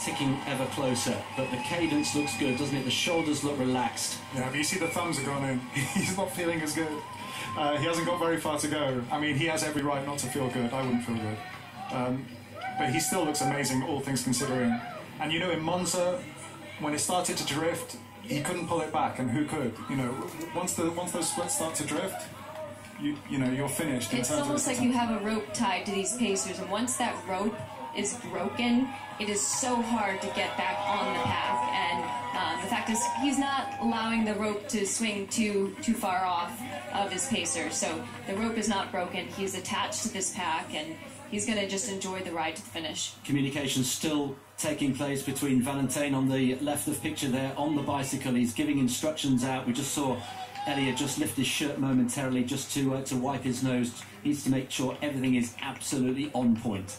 ticking ever closer, but the cadence looks good, doesn't it? The shoulders look relaxed. Yeah, but you see the thumbs have gone in. He's not feeling as good. He hasn't got very far to go. I mean, he has every right not to feel good. I wouldn't feel good. But he still looks amazing, all things considering. And you know, in Monza, when it started to drift, he couldn't pull it back, and who could? You know, once those splits start to drift, you know, you're finished. It's almost like you have a rope tied to these pacers, and once that rope is broken, it is so hard to get back on the path. And the fact is, he's not allowing the rope to swing too far off of his pacer. So the rope is not broken. He's attached to this pack, and he's going to just enjoy the ride to the finish. Communication still taking place between Valentin on the left of picture there on the bicycle. He's giving instructions out. We just saw Eliud just lift his shirt momentarily just to wipe his nose. Needs to make sure everything is absolutely on point.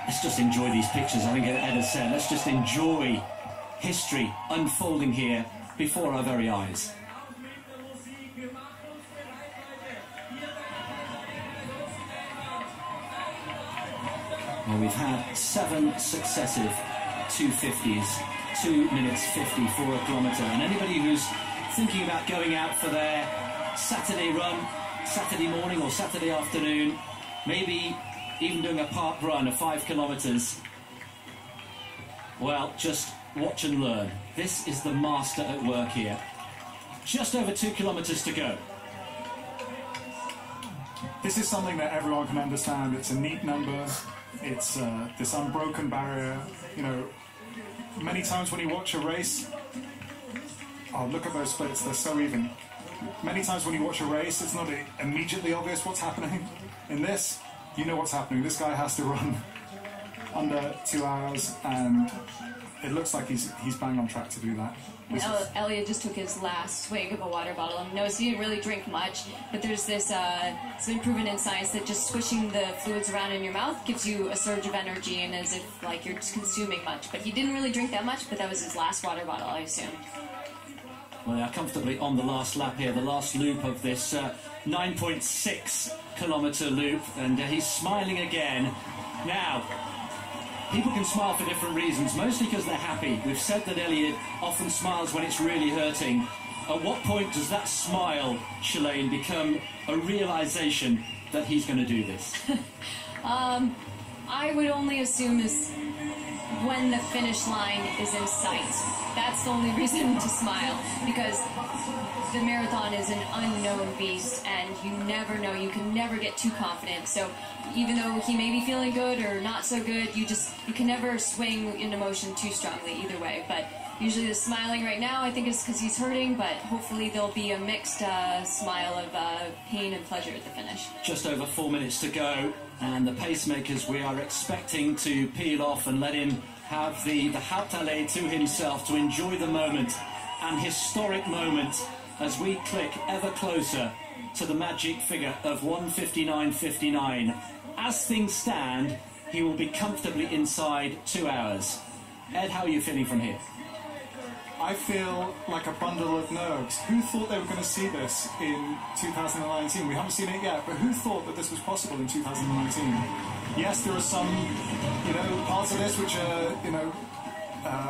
Let's just enjoy these pictures. I think Ed has said, let's just enjoy history unfolding here before our very eyes. Well, we've had 7 successive 250s, 2 minutes 50 for a kilometre. And anybody who's thinking about going out for their Saturday run, Saturday morning or Saturday afternoon, maybe even doing a park run of 5 kilometres, well, just watch and learn. This is the master at work here. Just over 2 kilometres to go. This is something that everyone can understand. It's a neat number. It's this unbroken barrier. You know, many times when you watch a race, oh, look at those splits, they're so even. Many times when you watch a race, it's not immediately obvious what's happening. In this, you know what's happening. This guy has to run under 2 hours, and it looks like he's bang on track to do that. Eliud just took his last swig of a water bottle. Notice he didn't really drink much, but there's this, it's been proven in science that just swishing the fluids around in your mouth gives you a surge of energy and as if like you're just consuming much. But he didn't really drink that much, but that was his last water bottle, I assume. Well, they are comfortably on the last lap here, the last loop of this 9.6 kilometre loop, and he's smiling again. Now, people can smile for different reasons, mostly because they're happy. We've said that Eliud often smiles when it's really hurting. At what point does that smile, Shalane, become a realisation that he's going to do this? I would only assume is when the finish line is in sight. That's the only reason to smile, because the marathon is an unknown beast, and you never know. You can never get too confident. So even though he may be feeling good or not so good, you can never swing in emotion too strongly either way. But usually the smiling right now, I think, is because he's hurting, but hopefully there'll be a mixed smile of pain and pleasure at the finish. Just over 4 minutes to go, and the pacemakers we are expecting to peel off and let him have the Hauptallee to himself to enjoy the moment, an historic moment as we click ever closer to the magic figure of 1:59.59. As things stand, he will be comfortably inside 2 hours. Ed, how are you feeling from here? I feel like a bundle of nerves. Who thought they were going to see this in 2019? We haven't seen it yet, but who thought that this was possible in 2019? Yes, there are some, parts of this which are,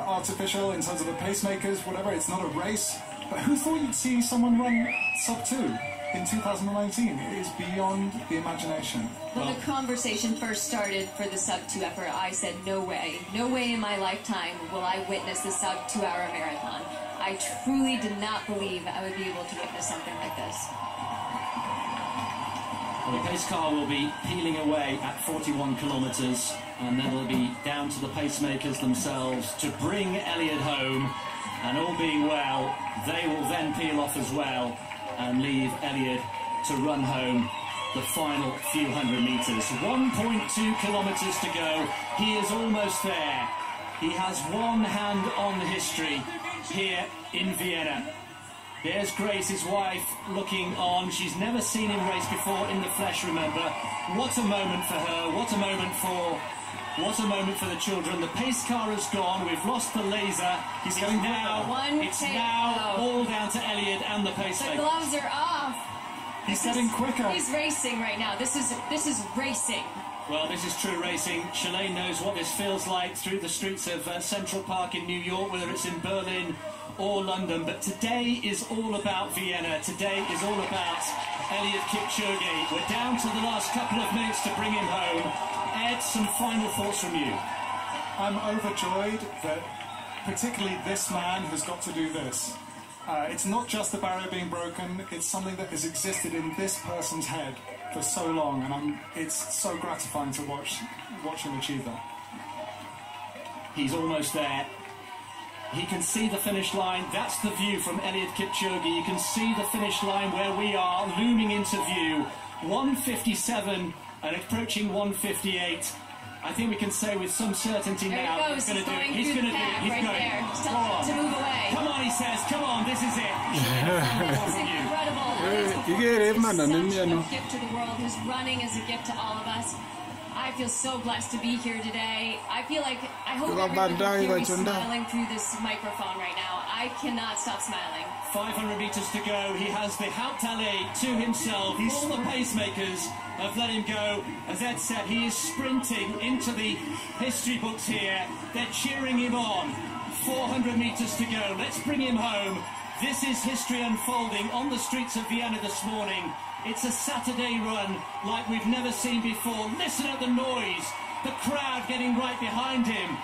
artificial in terms of the pacemakers, whatever. It's not a race. But who thought you'd see someone run sub-2 in 2019? It is beyond the imagination. When the conversation first started for the sub-2 effort, I said, no way. No way in my lifetime will I witness the sub-2 hour marathon. I truly did not believe I would be able to witness something like this. Well, the pace car will be peeling away at 41 kilometres, and then it'll be down to the pacemakers themselves to bring Eliud home. And all being well, they will then peel off as well and leave Eliud to run home the final few hundred metres. 1.2 kilometres to go. He is almost there. He has one hand on history here in Vienna. There's Grace, his wife, looking on. She's never seen him race before in the flesh, remember. What a moment for her. What a moment for the children. The pace car has gone. We've lost the laser. It's now all down to Eliud and the pacemaker. The gloves are off. He's getting quicker. He's racing right now. This is racing. Well, this is true racing. Shalane knows what this feels like through the streets of Central Park in New York, whether it's in Berlin or London. But today is all about Vienna. Today is all about Eliud Kipchoge. We're down to the last couple of minutes to bring him home. Ed, some final thoughts from you. I'm overjoyed that particularly this man has got to do this. It's not just the barrier being broken, it's something that has existed in this person's head for so long, and it's so gratifying to watch him achieve that. He's almost there. He can see the finish line. That's the view from Eliud Kipchoge. You can see the finish line where we are, looming into view. 1:57 and approaching 1:58. I think we can say with some certainty there now he goes. He's going to do it. He's going to do it. He's right going. there. Tell him to move away. Come on, he says. Come on, this is it. It's incredible. It's such a gift to the world. His running is a gift to all of us. I feel so blessed to be here today. I feel like I hope everyone can hear me smiling through this microphone right now. I cannot stop smiling. 500 metres to go. He has the Hautale to himself. All the pacemakers have let him go. As Ed said, he is sprinting into the history books here. They're cheering him on. 400 metres to go. Let's bring him home. This is history unfolding on the streets of Vienna this morning. It's a Saturday run like we've never seen before. Listen at the noise. The crowd getting right behind him.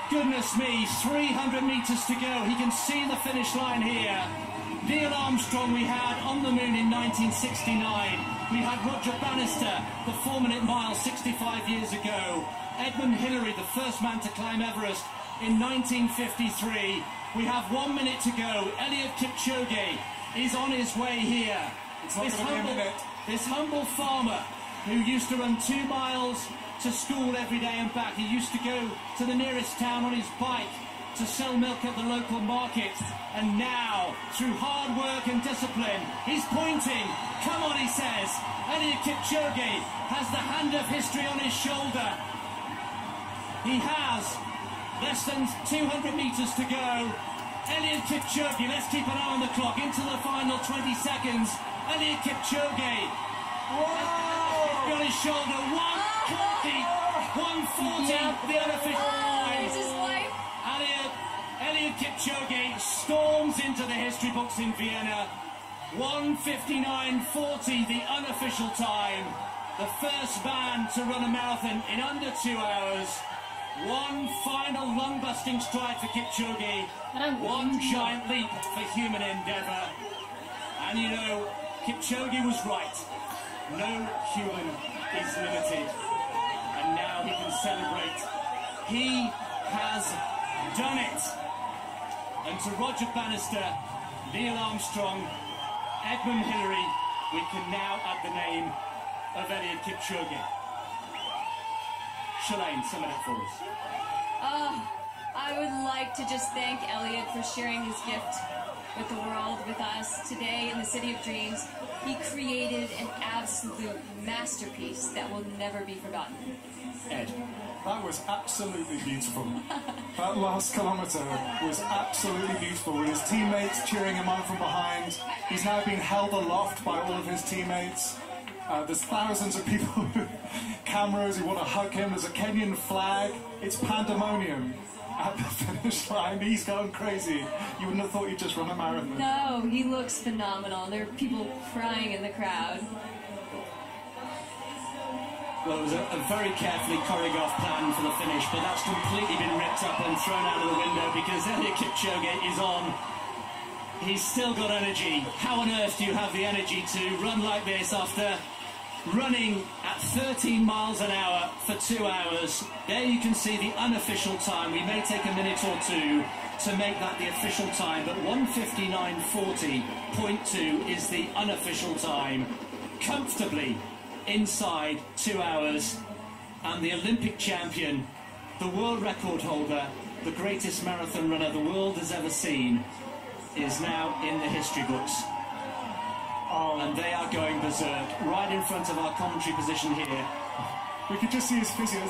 Goodness me, 300 metres to go. He can see the finish line here. Neil Armstrong we had on the moon in 1969. We had Roger Bannister, the 4-minute mile 65 years ago. Edmund Hillary, the first man to climb Everest in 1953. We have 1 minute to go. Eliud Kipchoge is on his way here. This humble farmer who used to run 2 miles to school every day and back. He used to go to the nearest town on his bike to sell milk at the local market. And now, through hard work and discipline, he's pointing. Come on, he says. Eliud Kipchoge has the hand of history on his shoulder. He has less than 200 metres to go. Eliud Kipchoge, let's keep an eye on the clock, into the final 20 seconds. Eliud Kipchoge. Whoa! On his shoulder, 140, 140, the unofficial time. It's his wife. Eliud Kipchoge storms into the history books in Vienna. 1:59.40, the unofficial time. The first man to run a marathon in under 2 hours. One final lung-busting stride for Kipchoge. One giant leap for human endeavour. And you know, Kipchoge was right. No human is limited. And now he can celebrate. He has done it. And to Roger Bannister, Neil Armstrong, Edmund Hillary, we can now add the name of Eliud Kipchoge. Shalane, sum it up for us. I would like to just thank Eliud for sharing his gift with the world, with us today in the City of Dreams. He created an absolute masterpiece that will never be forgotten. Ed. That was absolutely beautiful. That last kilometre was absolutely beautiful, with his teammates cheering him on from behind. He's now being held aloft by all of his teammates. There's thousands of people with cameras who want to hug him. There's a Kenyan flag. It's pandemonium at the finish line. He's going crazy. You wouldn't have thought he'd just run a marathon. No, he looks phenomenal. There are people crying in the crowd. Well, it was a very carefully choreographed plan for the finish, but that's completely been ripped up and thrown out of the window because Eliud Kipchoge is on. He's still got energy. How on earth do you have the energy to run like this after running at 13 miles an hour for 2 hours? There you can see the unofficial time. We may take a minute or two to make that the official time, but 1:59.40.2 is the unofficial time. Comfortably inside 2 hours, and the Olympic champion, the world record holder, the greatest marathon runner the world has ever seen, is now in the history books. And they are going berserk right in front of our commentary position here. We could just see his physio.